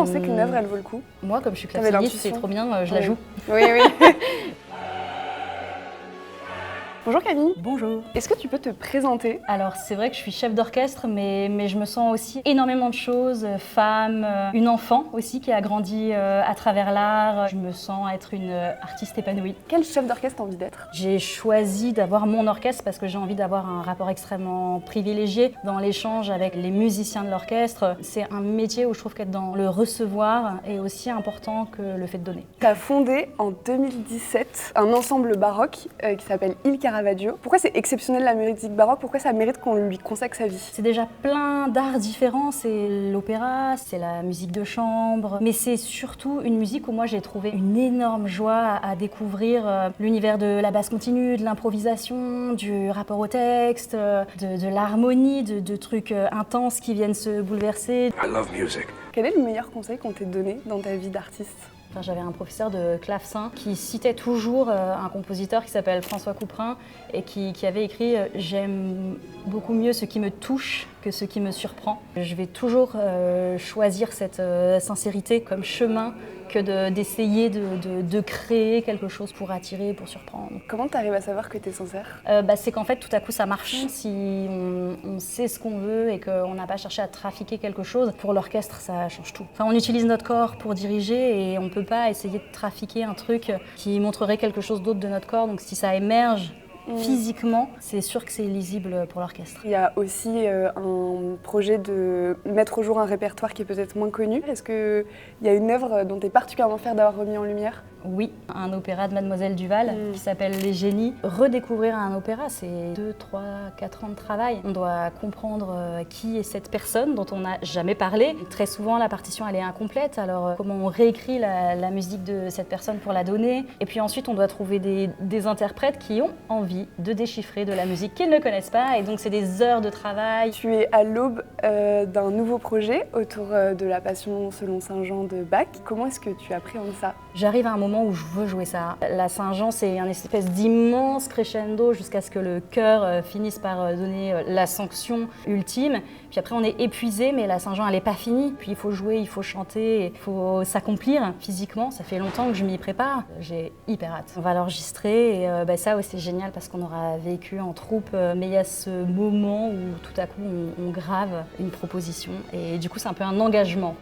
on sait qu'une œuvre, elle vaut le coup? Moi, comme je suis T'avais claveciniste, c'est l'intuition. trop bien, je la Oui. joue. Oui, oui. Bonjour Camille. Bonjour. Est-ce que tu peux te présenter? Alors, c'est vrai que je suis chef d'orchestre, mais je me sens aussi énormément de choses. Femme, une enfant aussi qui a grandi à travers l'art. Je me sens être une artiste épanouie. Quel chef d'orchestre t'as envie d'être? J'ai choisi d'avoir mon orchestre parce que j'ai envie d'avoir un rapport extrêmement privilégié dans l'échange avec les musiciens de l'orchestre. C'est un métier où je trouve qu'être dans le recevoir est aussi important que le fait de donner. T'as fondé en 2017 un ensemble baroque qui s'appelle Il Caravaggio. Pourquoi c'est exceptionnel la musique baroque? Pourquoi ça mérite qu'on lui consacre sa vie? C'est déjà plein d'arts différents, c'est l'opéra, c'est la musique de chambre, mais c'est surtout une musique où moi j'ai trouvé une énorme joie à découvrir l'univers de la basse continue, de l'improvisation, du rapport au texte, de l'harmonie, de trucs intenses qui viennent se bouleverser. I love music. Quel est le meilleur conseil qu'on t'ait donné dans ta vie d'artiste? Enfin, j'avais un professeur de clavecin qui citait toujours un compositeur qui s'appelle François Couperin et qui avait écrit « J'aime beaucoup mieux ce qui me touche que ce qui me surprend ». Je vais toujours choisir cette sincérité comme chemin que d'essayer de créer quelque chose pour attirer, pour surprendre. Comment t'arrives à savoir que t'es sincère? C'est qu'en fait, tout à coup, ça marche. Si on sait ce qu'on veut et qu'on n'a pas cherché à trafiquer quelque chose, pour l'orchestre, ça change tout. Enfin, on utilise notre corps pour diriger et on ne peut pas essayer de trafiquer un truc qui montrerait quelque chose d'autre de notre corps. Donc si ça émerge physiquement, c'est sûr que c'est lisible pour l'orchestre. Il y a aussi un projet de mettre au jour un répertoire qui est peut-être moins connu. Est-ce qu'il y a une œuvre dont tu es particulièrement fière d'avoir remis en lumière? Oui, un opéra de Mademoiselle Duval qui s'appelle Les Génies. Redécouvrir un opéra, c'est 2, 3, 4 ans de travail. On doit comprendre qui est cette personne dont on n'a jamais parlé. Très souvent, la partition elle est incomplète, alors comment on réécrit la musique de cette personne pour la donner. Et puis ensuite, on doit trouver des interprètes qui ont envie de déchiffrer de la musique qu'ils ne connaissent pas. Et donc, c'est des heures de travail. Tu es à l'aube d'un nouveau projet autour de la Passion selon Saint Jean de Bach. Comment est-ce que tu appréhendes ça? J'arrive à un moment où je veux jouer ça. La Saint-Jean, c'est un espèce d'immense crescendo jusqu'à ce que le chœur finisse par donner la sanction ultime. Puis après, on est épuisé, mais la Saint-Jean, elle n'est pas finie. Puis il faut jouer, il faut chanter, il faut s'accomplir physiquement. Ça fait longtemps que je m'y prépare. J'ai hyper hâte. On va l'enregistrer et ça, ouais, c'est génial parce qu'on aura vécu en troupe. Mais il y a ce moment où tout à coup, on grave une proposition. Et du coup, c'est un peu un engagement.